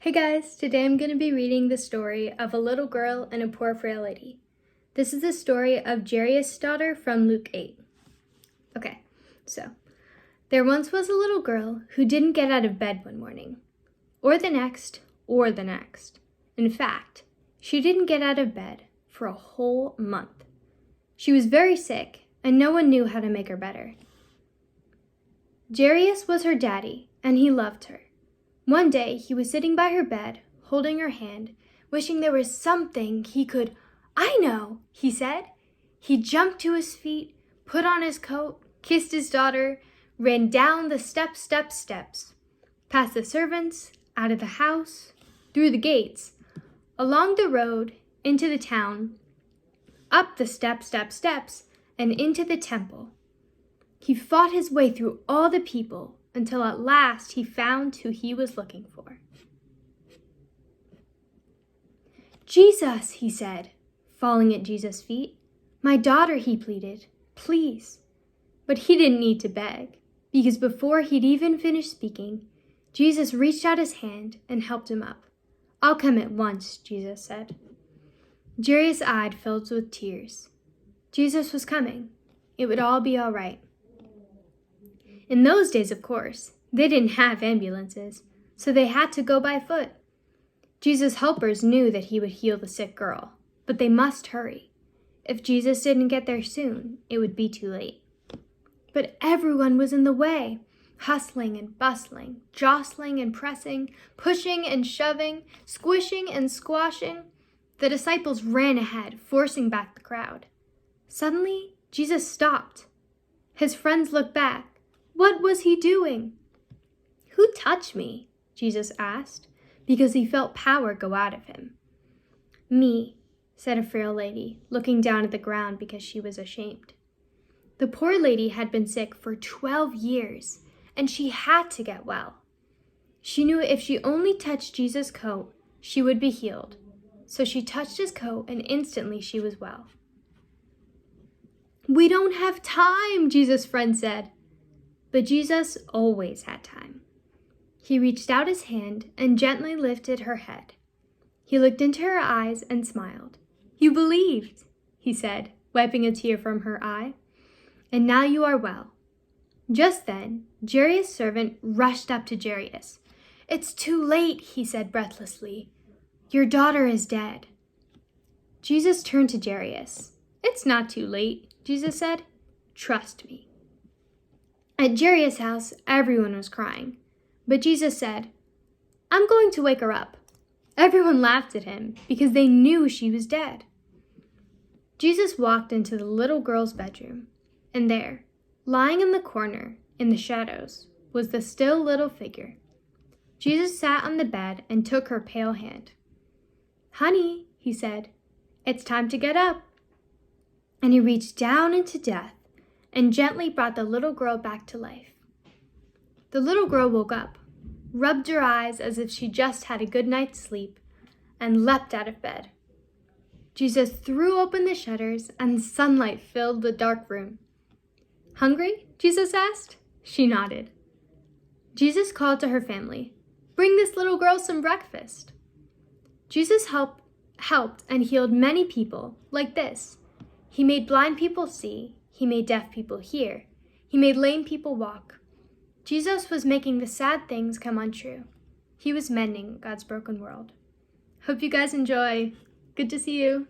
Hey guys, today I'm going to be reading the story of a little girl and a poor frail lady. This is the story of Jairus' daughter from Luke 8. Okay, so there once was a little girl who didn't get out of bed one morning, or the next. In fact, she didn't get out of bed for a whole month. She was very sick, and no one knew how to make her better. Jairus was her daddy, and he loved her. One day, he was sitting by her bed, holding her hand, wishing there was something he could. "I know," he said. He jumped to his feet, put on his coat, kissed his daughter, ran down the steps, past the servants, out of the house, through the gates, along the road, into the town, up the steps, and into the temple. He fought his way through all the people, until at last he found who he was looking for. "Jesus," he said, falling at Jesus' feet. "My daughter," he pleaded, "please." But he didn't need to beg, because before he'd even finished speaking, Jesus reached out his hand and helped him up. "I'll come at once," Jesus said. Jairus' eyes filled with tears. Jesus was coming. It would all be all right. In those days, of course, they didn't have ambulances, so they had to go by foot. Jesus' helpers knew that he would heal the sick girl, but they must hurry. If Jesus didn't get there soon, it would be too late. But everyone was in the way, hustling and bustling, jostling and pressing, pushing and shoving, squishing and squashing. The disciples ran ahead, forcing back the crowd. Suddenly, Jesus stopped. His friends looked back. What was he doing? "Who touched me?" Jesus asked, because he felt power go out of him. "Me," said a frail lady, looking down at the ground because she was ashamed. The poor lady had been sick for 12 years, and she had to get well. She knew if she only touched Jesus' coat, she would be healed. So she touched his coat, and instantly she was well. "We don't have time," Jesus' friend said. But Jesus always had time. He reached out his hand and gently lifted her head. He looked into her eyes and smiled. "You believed," he said, wiping a tear from her eye. "And now you are well." Just then, Jairus' servant rushed up to Jairus. "It's too late," he said breathlessly. "Your daughter is dead." Jesus turned to Jairus. "It's not too late," Jesus said. "Trust me." At Jairus' house, everyone was crying, but Jesus said, "I'm going to wake her up." Everyone laughed at him because they knew she was dead. Jesus walked into the little girl's bedroom, and there, lying in the corner, in the shadows, was the still little figure. Jesus sat on the bed and took her pale hand. "Honey," he said, "it's time to get up." And he reached down into death and gently brought the little girl back to life. The little girl woke up, rubbed her eyes as if she just had a good night's sleep, and leapt out of bed. Jesus threw open the shutters, and sunlight filled the dark room. "Hungry?" Jesus asked. She nodded. Jesus called to her family, "Bring this little girl some breakfast." Jesus helped and healed many people, like this. He made blind people see. He made deaf people hear. He made lame people walk. Jesus was making the sad things come untrue. He was mending God's broken world. Hope you guys enjoy. Good to see you.